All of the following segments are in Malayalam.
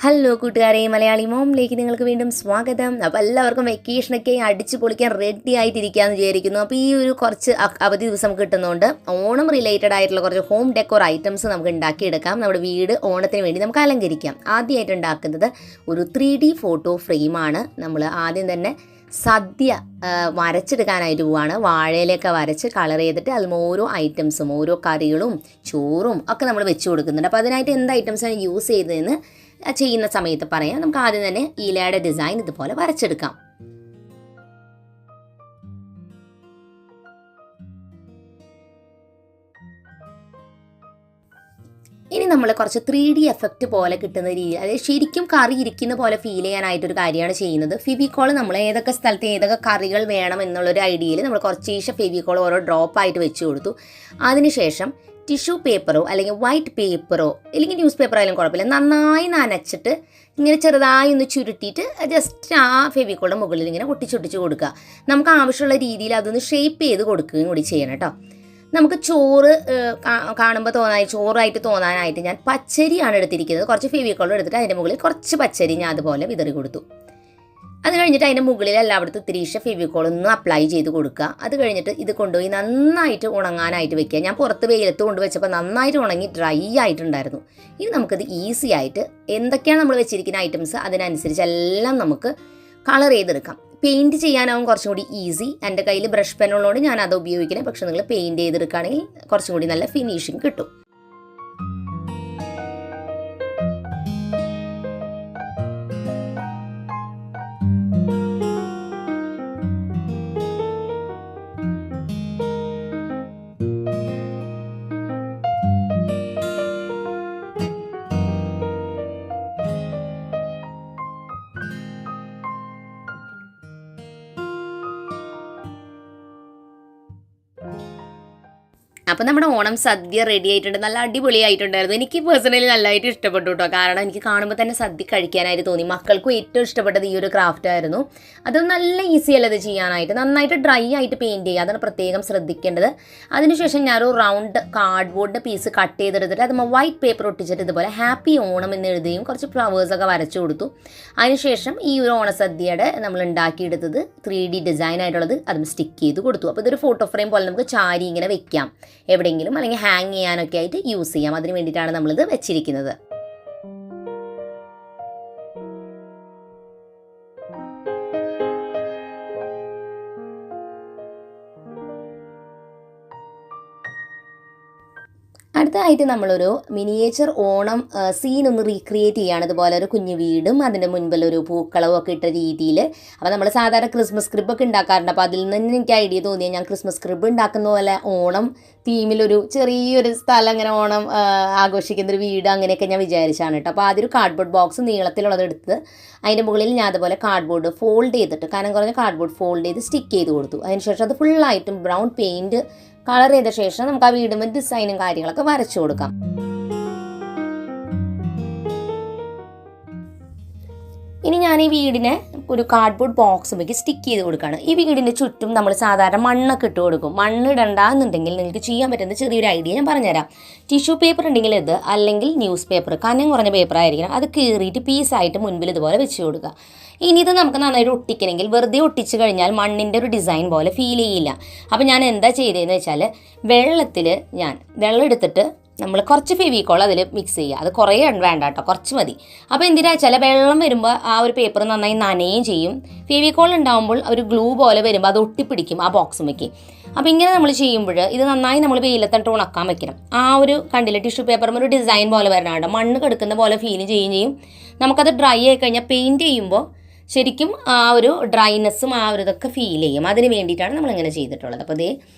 ഹലോ കൂട്ടുകാരെ, മലയാളി മോമിലേക്ക് നിങ്ങൾക്ക് വീണ്ടും സ്വാഗതം. അപ്പോൾ എല്ലാവർക്കും വെക്കേഷനൊക്കെ അടിച്ചു പൊളിക്കാൻ റെഡി ആയിട്ടിരിക്കുകയെന്ന് വിചാരിക്കുന്നു. അപ്പോൾ ഈ ഒരു കുറച്ച് അവധി ദിവസം കിട്ടുന്നതുകൊണ്ട് ഓണം റിലേറ്റഡ് ആയിട്ടുള്ള കുറച്ച് ഹോം ഡെക്കോർ ഐറ്റംസ് നമുക്ക് ഉണ്ടാക്കിയെടുക്കാം. നമ്മുടെ വീട് ഓണത്തിന് വേണ്ടി നമുക്ക് അലങ്കരിക്കാം. ആദ്യമായിട്ട് ഉണ്ടാക്കുന്നത് ഒരു 3D ഫോട്ടോ ഫ്രെയിമാണ്. നമ്മൾ ആദ്യം തന്നെ സദ്യ വരച്ചെടുക്കാനായിട്ട് പോവാണ്. വാഴയിലൊക്കെ വരച്ച് കളർ ചെയ്തിട്ട് അതിൽ ഓരോ ഐറ്റംസും ഓരോ കറികളും ചോറും ഒക്കെ നമ്മൾ വെച്ച് കൊടുക്കുന്നുണ്ട്. അപ്പോൾ അതിനായിട്ട് എന്ത് ഐറ്റംസാണ് യൂസ് ചെയ്തതെന്ന് ചെയ്യുന്ന സമയത്ത് പറയാം. നമുക്ക് ആദ്യം തന്നെ ഇലയുടെ ഡിസൈൻ ഇതുപോലെ വരച്ചെടുക്കാം. ഇനി നമ്മൾ കുറച്ച് 3D എഫക്റ്റ് പോലെ കിട്ടുന്ന രീതി, അതായത് ശരിക്കും കറി ഇരിക്കുന്ന പോലെ ഫീൽ ചെയ്യാനായിട്ടൊരു കാര്യമാണ് ചെയ്യുന്നത്. ഫെവിക്കോൾ നമ്മൾ ഏതൊക്കെ സ്ഥലത്ത് ഏതൊക്കെ കറികൾ വേണം എന്നുള്ളൊരു ഐഡിയയിൽ നമ്മൾ കുറച്ച് ഫെവിക്കോൾ ഓരോ ഡ്രോപ്പായിട്ട് വെച്ച് കൊടുത്തു. അതിനുശേഷം ടിഷ്യൂ പേപ്പറോ അല്ലെങ്കിൽ വൈറ്റ് പേപ്പറോ അല്ലെങ്കിൽ ന്യൂസ് പേപ്പറോ ആയാലും കുഴപ്പമില്ല, നന്നായി നനച്ചിട്ട് ഇങ്ങനെ ചെറുതായി ഒന്ന് ചുരുട്ടിയിട്ട് ജസ്റ്റ് ആ ഫെവിക്കോളിൻ്റെ മുകളിൽ ഇങ്ങനെ ഒട്ടിച്ചൊട്ടിച്ച് കൊടുക്കുക. നമുക്ക് ആവശ്യമുള്ള രീതിയിൽ അതൊന്ന് ഷേപ്പ് ചെയ്ത് കൊടുക്കുകയും കൂടി ചെയ്യണം കേട്ടോ. നമുക്ക് ചോറ് കാണുമ്പോൾ ചോറായിട്ട് തോന്നാനായിട്ട് ഞാൻ പച്ചരിയാണ് എടുത്തിരിക്കുന്നത്. കുറച്ച് ഫെവിക്കോൾ എടുത്തിട്ട് അതിൻ്റെ മുകളിൽ കുറച്ച് പച്ചരി ഞാൻ അതുപോലെ വിതറി കൊടുത്തു. അത് കഴിഞ്ഞിട്ട് അതിൻ്റെ മുകളിൽ എല്ലായിടത്തും ഇത്തിരീശ ഫെവിക്കോൾ ഒന്ന് അപ്ലൈ ചെയ്ത് കൊടുക്കുക. അത് കഴിഞ്ഞിട്ട് ഇത് കൊണ്ടുപോയി നന്നായിട്ട് ഉണങ്ങാനായിട്ട് വെക്കുക. ഞാൻ പുറത്ത് വെയിലത്ത് കൊണ്ടുവച്ചപ്പോൾ നന്നായിട്ട് ഉണങ്ങി ഡ്രൈ ആയിട്ടുണ്ടായിരുന്നു. ഇനി നമുക്കിത് ഈസി ആയിട്ട് എന്തൊക്കെയാണ് നമ്മൾ വെച്ചിരിക്കുന്ന ഐറ്റംസ് അതിനനുസരിച്ച് എല്ലാം നമുക്ക് കളർ ചെയ്തെടുക്കാം. പെയിൻറ്റ് ചെയ്യാനാവും കുറച്ചും കൂടി ഈസി. എൻ്റെ കയ്യിൽ ബ്രഷ് പെന്നുള്ളതുകൊണ്ട് ഞാൻ അത് ഉപയോഗിക്കുന്നത്. പക്ഷേ നിങ്ങൾ പെയിൻറ്റ് ചെയ്തെടുക്കുകയാണെങ്കിൽ കുറച്ചും കൂടി നല്ല ഫിനിഷിങ് കിട്ടും. അപ്പോൾ നമ്മുടെ ഓണം സദ്യ റെഡി ആയിട്ടുണ്ട്. നല്ല അടിപൊളിയായിട്ടുണ്ടായിരുന്നു. എനിക്ക് പേഴ്സണലി നല്ലതായിട്ട് ഇഷ്ടപ്പെട്ടു കേട്ടോ. കാരണം എനിക്ക് കാണുമ്പോൾ തന്നെ സദ്യ കഴിക്കാനായിട്ട് തോന്നി. മക്കൾക്കും ഏറ്റവും ഇഷ്ടപ്പെട്ടത് ഈ ഒരു ക്രാഫ്റ്റ് ആയിരുന്നു. അത് നല്ല ഈസി അല്ല ഇത് ചെയ്യാനായിട്ട്. നന്നായിട്ട് ഡ്രൈ ആയിട്ട് പെയിൻറ്റ് ചെയ്യുക, അതാണ് പ്രത്യേകം ശ്രദ്ധിക്കേണ്ടത്. അതിനുശേഷം ഞാനൊരു റൗണ്ട് കാർഡ്ബോർഡിൻ്റെ പീസ് കട്ട് ചെയ്തെടുത്തിട്ട് അത് വൈറ്റ് പേപ്പർ ഒട്ടിച്ചിട്ട് ഇതുപോലെ ഹാപ്പി ഓണം എന്ന് എഴുതുകയും കുറച്ച് ഫ്ലവേഴ്സൊക്കെ വരച്ചു കൊടുത്തു. അതിനുശേഷം ഈ ഒരു ഓണസദ്യയുടെ നമ്മൾ ഉണ്ടാക്കിയെടുത്തത് 3D ഡിസൈൻ ആയിട്ടുള്ളത് അതും സ്റ്റിക്ക് ചെയ്ത് കൊടുത്തു. അപ്പോൾ ഇതൊരു ഫോട്ടോ ഫ്രെയിം പോലെ നമുക്ക് ചാരി ഇങ്ങനെ വെക്കാം, എവിടെയെങ്കിലും അല്ലെങ്കിൽ ഹാങ് ചെയ്യാനൊക്കെ ആയിട്ട് യൂസ് ചെയ്യാം. അതിന് വേണ്ടിയിട്ടാണ് നമ്മളിത് വെച്ചിരിക്കുന്നത്. അടുത്തതായിട്ട് നമ്മളൊരു മിനിയേച്ചർ ഓണം സീൻ ഒന്ന് റീക്രിയേറ്റ് ചെയ്യുകയാണ്. ഇതുപോലെ ഒരു കുഞ്ഞു വീടും അതിൻ്റെ മുൻപിൽ ഒരു പൂക്കളവും ഒക്കെ ഇട്ട രീതിയിൽ. അപ്പോൾ നമ്മൾ സാധാരണ ക്രിസ്മസ് ക്രിബൊക്കെ ഉണ്ടാക്കാറുണ്ട്. അപ്പോൾ അതിൽ നിന്ന് എനിക്ക് ഐഡിയ തോന്നിയാൽ ഞാൻ ക്രിസ്മസ് ക്രിബ് ഉണ്ടാക്കുന്ന പോലെ ഓണം തീമിലൊരു ചെറിയൊരു സ്ഥലം അങ്ങനെ ഓണം ആഘോഷിക്കുന്നൊരു വീട് അങ്ങനെയൊക്കെ ഞാൻ വിചാരിച്ചാണ് കേട്ടോ. അപ്പോൾ ആദ്യം ഒരു കാർഡ്ബോർഡ് ബോക്സ് നീളത്തിലുള്ളത് എടുത്ത് അതിൻ്റെ മുകളിൽ ഞാൻ അതുപോലെ കാർഡ്ബോർഡ് ഫോൾഡ് ചെയ്തിട്ട് കനം കുറഞ്ഞ കാർഡ്ബോർഡ് ഫോൾഡ് ചെയ്ത് സ്റ്റിക്ക് ചെയ്ത് കൊടുത്തു. അതിനുശേഷം അത് ഫുള്ളായിട്ടും ബ്രൗൺ പെയിൻറ്റ് കളർ ചെയ്ത ശേഷം നമുക്ക് ആ വീടുമ്പോൾ ഡിസൈനും കാര്യങ്ങളൊക്കെ വരച്ചു കൊടുക്കാം. ഇനി ഞാൻ ഈ വീടിനെ ഒരു കാർഡ്ബോർഡ് ബോക്സുമേക്ക് സ്റ്റിക്ക് ചെയ്ത് കൊടുക്കുകയാണ്. ഈ വീടിൻ്റെ ചുറ്റും നമ്മൾ സാധാരണ മണ്ണൊക്കെ ഇട്ട് കൊടുക്കും. മണ്ണ് ഇടണ്ടെന്നുണ്ടെങ്കിൽ നിങ്ങൾക്ക് ചെയ്യാൻ പറ്റുന്ന ചെറിയൊരു ഐഡിയ ഞാൻ പറഞ്ഞുതരാം. ടിഷ്യൂ പേപ്പർ ഉണ്ടെങ്കിൽ ഇത്, അല്ലെങ്കിൽ ന്യൂസ് പേപ്പർ, കനം കുറഞ്ഞ പേപ്പർ ആയിരിക്കണം, അത് കീറിയിട്ട് പീസായിട്ട് മുൻപിൽ ഇതുപോലെ വെച്ച് കൊടുക്കുക. ഇനി ഇത് നമുക്ക് നന്നായിട്ട് ഒട്ടിക്കണമെങ്കിൽ വെറുതെ ഒട്ടിച്ച് കഴിഞ്ഞാൽ മണ്ണിൻ്റെ ഒരു ഡിസൈൻ പോലെ ഫീൽ ചെയ്യില്ല. അപ്പോൾ ഞാൻ എന്താ ചെയ്തതെന്ന് വെച്ചാൽ വെള്ളം എടുത്തിട്ട് നമ്മൾ കുറച്ച് ഫെവിക്കോൾ അതിൽ മിക്സ് ചെയ്യുക. അത് കുറേ വേണ്ട കേട്ടോ, കുറച്ച് മതി. അപ്പോൾ എന്തിനാ വെച്ചാൽ വെള്ളം വരുമ്പോൾ ആ ഒരു പേപ്പർ നന്നായി നനയുകയും ചെയ്യും. ഫെവിക്കോൾ ഉണ്ടാകുമ്പോൾ ഒരു ഗ്ലൂ പോലെ വരുമ്പോൾ അത് ഒട്ടിപ്പിടിക്കും ആ ബോക്സുമേക്ക്. അപ്പോൾ ഇങ്ങനെ നമ്മൾ ചെയ്യുമ്പോൾ ഇത് നന്നായി നമ്മൾ വെയിലത്തിട്ട് ഉണക്കാൻ വെക്കണം. ആ ഒരു കണ്ടില്ല ടിഷ്യൂ പേപ്പറും ഒരു ഡിസൈൻ പോലെ വരണാണ്ട് മണ്ണ് കെടുക്കുന്ന പോലെ ഫീൽ ചെയ്യും. നമുക്കത് ഡ്രൈ ആയി കഴിഞ്ഞാൽ പെയിൻറ്റ് ചെയ്യുമ്പോൾ ശരിക്കും ആ ഒരു ഡ്രൈനെസ്സും ആ ഒരു ഇതൊക്കെ ഫീൽ ചെയ്യും. അതിന് വേണ്ടിയിട്ടാണ് നമ്മളിങ്ങനെ ചെയ്തിട്ടുള്ളത്. അപ്പോൾ അതേ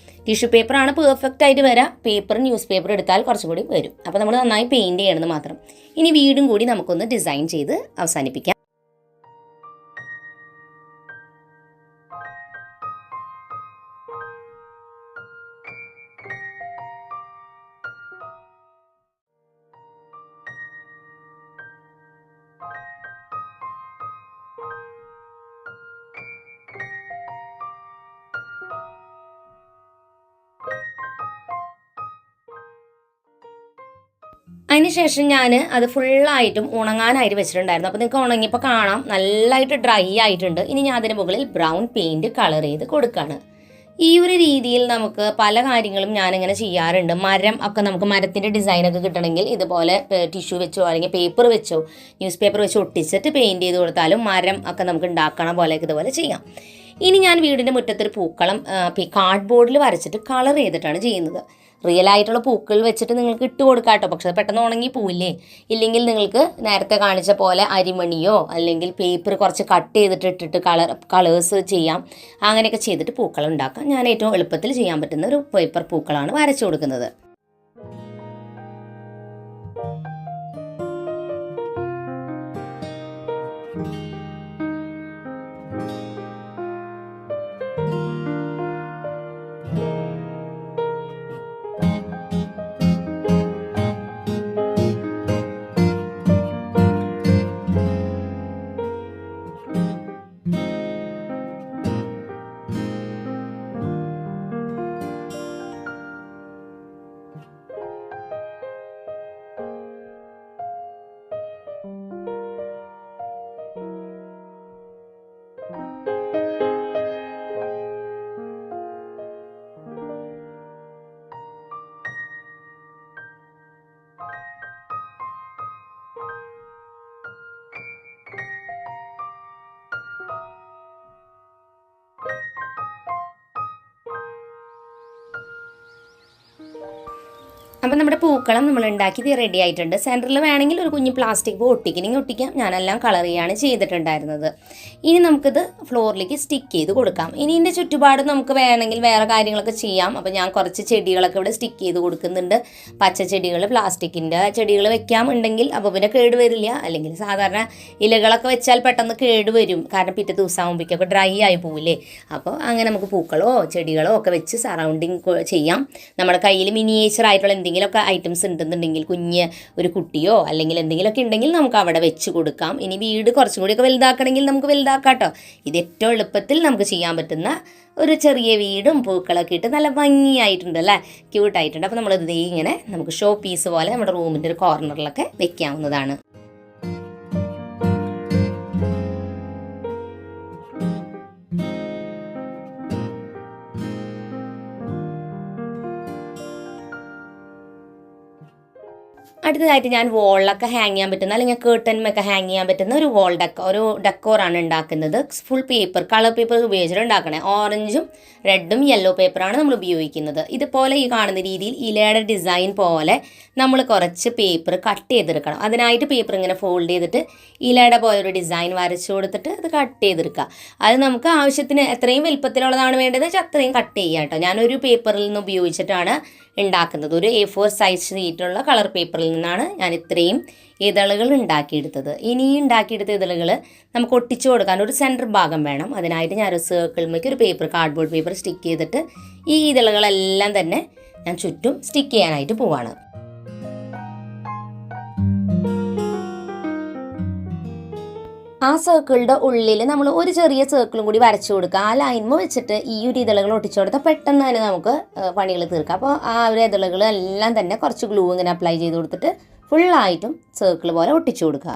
ടിഷ്യൂ പേപ്പറാണ് പെർഫെക്റ്റ് ആയിട്ട് വരാം. പേപ്പർ ന്യൂസ് പേപ്പർ എടുത്താൽ കുറച്ചും കൂടി വരും. അപ്പോൾ നമ്മൾ നന്നായി പെയിൻറ്റ് ചെയ്യണമെന്ന് മാത്രം. ഇനി വീടും കൂടി നമുക്കൊന്ന് ഡിസൈൻ ചെയ്ത് അവസാനിപ്പിക്കാം. അതിനുശേഷം ഞാൻ അത് ഫുള്ളായിട്ടും ഉണങ്ങാനായിട്ട് വെച്ചിട്ടുണ്ടായിരുന്നു. അപ്പോൾ നിങ്ങൾക്ക് ഉണങ്ങിയപ്പോൾ കാണാം നല്ലതായിട്ട് ഡ്രൈ ആയിട്ടുണ്ട്. ഇനി ഞാൻ അതിന് മുകളിൽ ബ്രൗൺ പെയിൻറ്റ് കളർ ചെയ്ത് കൊടുക്കുകയാണ്. ഈ ഒരു രീതിയിൽ നമുക്ക് പല കാര്യങ്ങളും ഞാനിങ്ങനെ ചെയ്യാറുണ്ട്. മരം ഒക്കെ നമുക്ക് മരത്തിൻ്റെ ഡിസൈനൊക്കെ കിട്ടണമെങ്കിൽ ഇതുപോലെ ടിഷ്യൂ വെച്ചോ അല്ലെങ്കിൽ പേപ്പർ വെച്ചോ ന്യൂസ് പേപ്പർ വെച്ചോ ഒട്ടിച്ചിട്ട് പെയിൻറ്റ് ചെയ്ത് കൊടുത്താലും മരം ഒക്കെ നമുക്ക് ഉണ്ടാക്കണ പോലെയൊക്കെ ഇതുപോലെ ചെയ്യാം. ഇനി ഞാൻ വീടിൻ്റെ മുറ്റത്തൊരു പൂക്കളം കാർഡ്ബോർഡിൽ വരച്ചിട്ട് കളർ ചെയ്തിട്ടാണ് ചെയ്യുന്നത്. റിയൽ ആയിട്ടുള്ള പൂക്കൾ വെച്ചിട്ട് നിങ്ങൾക്ക് ഇട്ട് കൊടുക്കാം കേട്ടോ. പക്ഷെ പെട്ടെന്ന് ഉണങ്ങി പോവില്ലേ. ഇല്ലെങ്കിൽ നിങ്ങൾക്ക് നേരത്തെ കാണിച്ച പോലെ അരിമണിയോ അല്ലെങ്കിൽ പേപ്പർ കുറച്ച് കട്ട് ചെയ്തിട്ട് ഇട്ടിട്ട് കളേഴ്സ് ചെയ്യാം. അങ്ങനെയൊക്കെ ചെയ്തിട്ട് പൂക്കൾ ഉണ്ടാക്കാം. ഞാൻ ഏറ്റവും എളുപ്പത്തിൽ ചെയ്യാൻ പറ്റുന്ന ഒരു പേപ്പർ പൂക്കളാണ് വരച്ചു കൊടുക്കുന്നത്. അപ്പം നമ്മുടെ പൂക്കളം നമ്മൾ ഉണ്ടാക്കി റെഡി ആയിട്ടുണ്ട്. സെൻറ്ററിൽ വേണമെങ്കിൽ ഒരു കുഞ്ഞ് പ്ലാസ്റ്റിക് ഒട്ടിക്കണമെങ്കിൽ ഒട്ടിക്കാം. ഞാനെല്ലാം കളർ ചെയ്യാണ് ചെയ്തിട്ടുണ്ടായിരുന്നത്. ഇനി നമുക്കിത് ഫ്ലോറിലേക്ക് സ്റ്റിക്ക് ചെയ്ത് കൊടുക്കാം. ഇനി ഇതിൻ്റെ ചുറ്റുപാട് നമുക്ക് വേണമെങ്കിൽ വേറെ കാര്യങ്ങളൊക്കെ ചെയ്യാം. അപ്പോൾ ഞാൻ കുറച്ച് ചെടികളൊക്കെ ഇവിടെ സ്റ്റിക്ക് ചെയ്ത് കൊടുക്കുന്നുണ്ട്. പച്ച ചെടികൾ, പ്ലാസ്റ്റിക്കിൻ്റെ ചെടികൾ വെക്കാമുണ്ടെങ്കിൽ അപ്പോൾ പിന്നെ കേടുവരില്ല. അല്ലെങ്കിൽ സാധാരണ ഇലകളൊക്കെ വെച്ചാൽ പെട്ടെന്ന് കേടുവരും. കാരണം പിറ്റേ ദിവസം ആകുമ്പോഴേക്കൊക്കെ ഡ്രൈ ആയി പോവില്ലേ. അപ്പോൾ അങ്ങനെ നമുക്ക് പൂക്കളോ ചെടികളോ ഒക്കെ വെച്ച് സറൗണ്ടിങ് ചെയ്യാം. നമ്മുടെ കയ്യിൽ മിനിയേച്ചർ ആയിട്ടുള്ള എന്തെങ്കിലുമൊക്കെ ഐറ്റംസ് ഉണ്ടെന്നുണ്ടെങ്കിൽ കുഞ്ഞ് ഒരു കുട്ടിയോ അല്ലെങ്കിൽ എന്തെങ്കിലുമൊക്കെ ഉണ്ടെങ്കിൽ നമുക്ക് അവിടെ വെച്ച് കൊടുക്കാം. ഇനി വീട് കുറച്ചും കൂടിയൊക്കെ വലുതാക്കണമെങ്കിൽ നമുക്ക് വലുതാക്കാം കേട്ടോ. ഇത് ഏറ്റവും എളുപ്പത്തിൽ നമുക്ക് ചെയ്യാൻ പറ്റുന്ന ഒരു ചെറിയ വീടും പൂക്കളൊക്കെ ഇട്ട് നല്ല ഭംഗിയായിട്ടുണ്ട് അല്ലേ, ക്യൂട്ടായിട്ടുണ്ട്. അപ്പോൾ നമ്മളിത് ഇങ്ങനെ നമുക്ക് ഷോ പീസ് പോലെ നമ്മുടെ റൂമിൻ്റെ ഒരു കോർണറിലൊക്കെ വെക്കാവുന്നതാണ്. അടുത്തതായിട്ട് ഞാൻ വോളിലൊക്കെ ഹാങ് ചെയ്യാൻ പറ്റുന്ന അല്ലെങ്കിൽ കേർട്ടനുമൊക്കെ ഹാങ് ചെയ്യാൻ പറ്റുന്ന ഒരു ഡെക്കോറാണ് ഉണ്ടാക്കുന്നത്. ഫുൾ പേപ്പർ, കളർ പേപ്പർ ഉപയോഗിച്ചിട്ട് ഉണ്ടാക്കണേ. ഓറഞ്ചും റെഡും യെല്ലോ പേപ്പറാണ് നമ്മൾ ഉപയോഗിക്കുന്നത്. ഇതുപോലെ ഈ കാണുന്ന രീതിയിൽ ഇലയുടെ ഡിസൈൻ പോലെ നമ്മൾ കുറച്ച് പേപ്പർ കട്ട് ചെയ്തെടുക്കണം. അതിനായിട്ട് പേപ്പർ ഇങ്ങനെ ഫോൾഡ് ചെയ്തിട്ട് ഇലയുടെ പോലെ ഒരു ഡിസൈൻ വരച്ചു കൊടുത്തിട്ട് അത് കട്ട് ചെയ്തെടുക്കുക. അത് നമുക്ക് ആവശ്യത്തിന് എത്രയും വലുപ്പത്തിലുള്ളതാണ് വേണ്ടത് വെച്ചാൽ അത്രയും കട്ട് ചെയ്യുക കേട്ടോ. ഞാനൊരു പേപ്പറിൽ നിന്ന് ഉപയോഗിച്ചിട്ടാണ് ഉണ്ടാക്കുന്നത്. ഒരു A4 സൈസ് ഷീറ്റുള്ള കളർ പേപ്പറിൽ നിന്നാണ് ഞാൻ ഇത്രയും ഇതളുകൾ ഉണ്ടാക്കിയെടുത്തത്. ഇനി ഉണ്ടാക്കിയെടുത്ത ഇതളുകൾ നമുക്ക് ഒട്ടിച്ചു കൊടുക്കാൻ ഒരു സെൻറ്റർ ഭാഗം വേണം. അതിനായിട്ട് ഞാനൊരു സർക്കിളിലേക്ക് ഒരു പേപ്പർ, കാർഡ്ബോർഡ് പേപ്പർ സ്റ്റിക്ക് ചെയ്തിട്ട് ഈ ഇതളുകളെല്ലാം തന്നെ ഞാൻ ചുറ്റും സ്റ്റിക്ക് ചെയ്യാനായിട്ട് പോവാണ്. ആ സർക്കിളിൻ്റെ ഉള്ളിൽ നമ്മൾ ഒരു ചെറിയ സർക്കിളും കൂടി വരച്ചു കൊടുക്കുക. ആ ലൈൻമ വെച്ചിട്ട് ഈ ഒരു ഇതളുകൾ ഒട്ടിച്ചു കൊടുത്താൽ പെട്ടെന്ന് തന്നെ നമുക്ക് പണികൾ തീർക്കാം. അപ്പോൾ ആ ഒരു ഇതളുകൾ എല്ലാം തന്നെ കുറച്ച് ഗ്ലൂ ഇങ്ങനെ അപ്ലൈ ചെയ്ത് കൊടുത്തിട്ട് ഫുള്ളായിട്ടും സർക്കിൾ പോലെ ഒട്ടിച്ചു കൊടുക്കുക.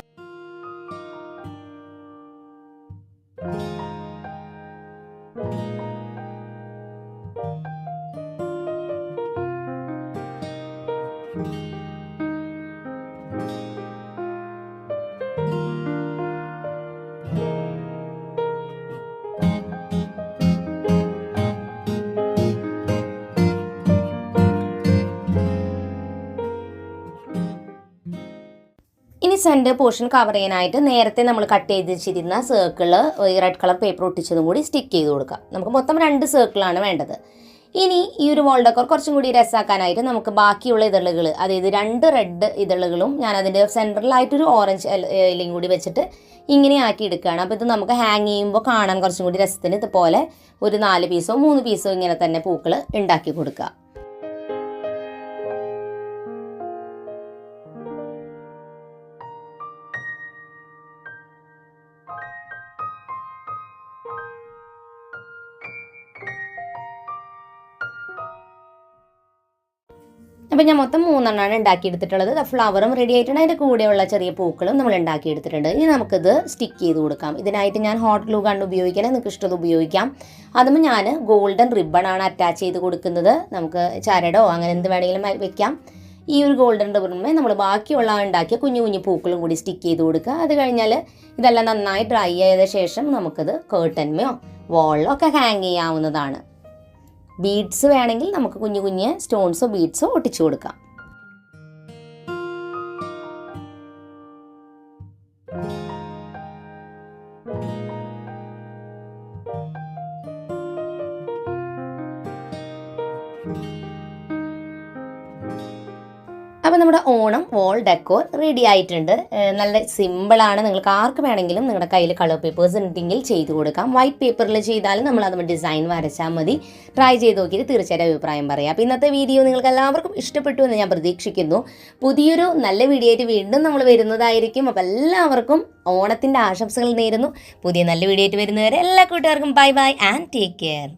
ഇനി സെൻറ്റർ പോർഷൻ കവർ ചെയ്യാനായിട്ട് നേരത്തെ നമ്മൾ കട്ട് ചെയ്ത് വെച്ചിരുന്ന സർക്കിള് ഈ റെഡ് കളർ പേപ്പർ ഒട്ടിച്ചതും കൂടി സ്റ്റിക്ക് ചെയ്ത് കൊടുക്കാം. നമുക്ക് മൊത്തം 2 സർക്കിളാണ് വേണ്ടത്. ഇനി ഈ ഒരു വോൾ ഡെക്കോർ കുറച്ചും കൂടി രസമാക്കാനായിട്ട് നമുക്ക് ബാക്കിയുള്ള ഇതളുകൾ, അതായത് 2 റെഡ് ഇതളുകളും ഞാൻ അതിൻ്റെ സെൻറ്ററിലായിട്ടൊരു ഓറഞ്ച് ഇലയും കൂടി വെച്ചിട്ട് ഇങ്ങനെ ആക്കി എടുക്കുകയാണ്. അപ്പോൾ ഇത് നമുക്ക് ഹാങ് ചെയ്യുമ്പോൾ കാണാൻ കുറച്ചും കൂടി രസത്തിന് ഇതുപോലെ ഒരു 4 പീസോ 3 പീസോ ഇങ്ങനെ തന്നെ പൂക്കൾ ഉണ്ടാക്കി കൊടുക്കുക. അപ്പോൾ ഞാൻ മൊത്തം 3 ഉണ്ടാക്കിയെടുത്തിട്ടുള്ളത്. ഫ്ലവറും റെഡി ആയിട്ടുണ്ട്, അതിൻ്റെ കൂടെയുള്ള ചെറിയ പൂക്കളും നമ്മൾ ഉണ്ടാക്കിയെടുത്തിട്ടുണ്ട്. ഇനി നമുക്കിത് സ്റ്റിക്ക് ചെയ്ത് കൊടുക്കാം. ഇതിനായിട്ട് ഞാൻ ഹോട്ട് ഗ്ലൂ ഗൺ ഉപയോഗിക്കാൻ, നിങ്ങൾക്ക് ഇഷ്ടം ഉപയോഗിക്കാം. അതും ഞാൻ ഗോൾഡൻ റിബണാണ് അറ്റാച്ച് ചെയ്ത് കൊടുക്കുന്നത്. നമുക്ക് ചരടോ അങ്ങനെ എന്ത് വേണമെങ്കിലും വെക്കാം. ഈ ഒരു ഗോൾഡൻ റിബണുമേ നമ്മൾ ബാക്കിയുള്ള ഉണ്ടാക്കിയ കുഞ്ഞു കുഞ്ഞു പൂക്കളും കൂടി സ്റ്റിക്ക് ചെയ്ത് കൊടുക്കുക. അത് കഴിഞ്ഞാൽ ഇതെല്ലാം നന്നായി ഡ്രൈ ചെയ്ത ശേഷം നമുക്കത് കേർട്ടന്മയോ വാളിലോ ഒക്കെ ഹാങ് ചെയ്യാവുന്നതാണ്. ബീഡ്സ് വേണമെങ്കിൽ നമുക്ക് കുഞ്ഞു കുഞ്ഞ് സ്റ്റോൺസോ ബീഡ്സോ ഒട്ടിച്ചു കൊടുക്കാം. അപ്പോൾ നമ്മുടെ ഓണം വോൾ ഡെക്കോർ റെഡി ആയിട്ടുണ്ട്. നല്ല സിമ്പിളാണ്. നിങ്ങൾക്ക് ആർക്ക് വേണമെങ്കിലും നിങ്ങളുടെ കയ്യിൽ കളർ പേപ്പേഴ്സ് ഉണ്ടെങ്കിൽ ചെയ്ത് കൊടുക്കാം. വൈറ്റ് പേപ്പറിൽ ചെയ്താലും നമ്മൾ അത് ഡിസൈൻ വരച്ചാൽ മതി. ട്രൈ ചെയ്ത് നോക്കിയിട്ട് തീർച്ചയായിട്ടും അഭിപ്രായം പറയാം. അപ്പോൾ ഇന്നത്തെ വീഡിയോ നിങ്ങൾക്ക് എല്ലാവർക്കും ഇഷ്ടപ്പെട്ടു എന്ന് ഞാൻ പ്രതീക്ഷിക്കുന്നു. പുതിയൊരു നല്ല വീഡിയോ ആയിട്ട് വീണ്ടും നമ്മൾ വരുന്നതായിരിക്കും. അപ്പോൾ എല്ലാവർക്കും ഓണത്തിൻ്റെ ആശംസകൾ നേരുന്നു. പുതിയ നല്ല വീഡിയോ ആയിട്ട് വരുന്നവരെ എല്ലാ കൂട്ടുകാർക്കും bye bye and take care.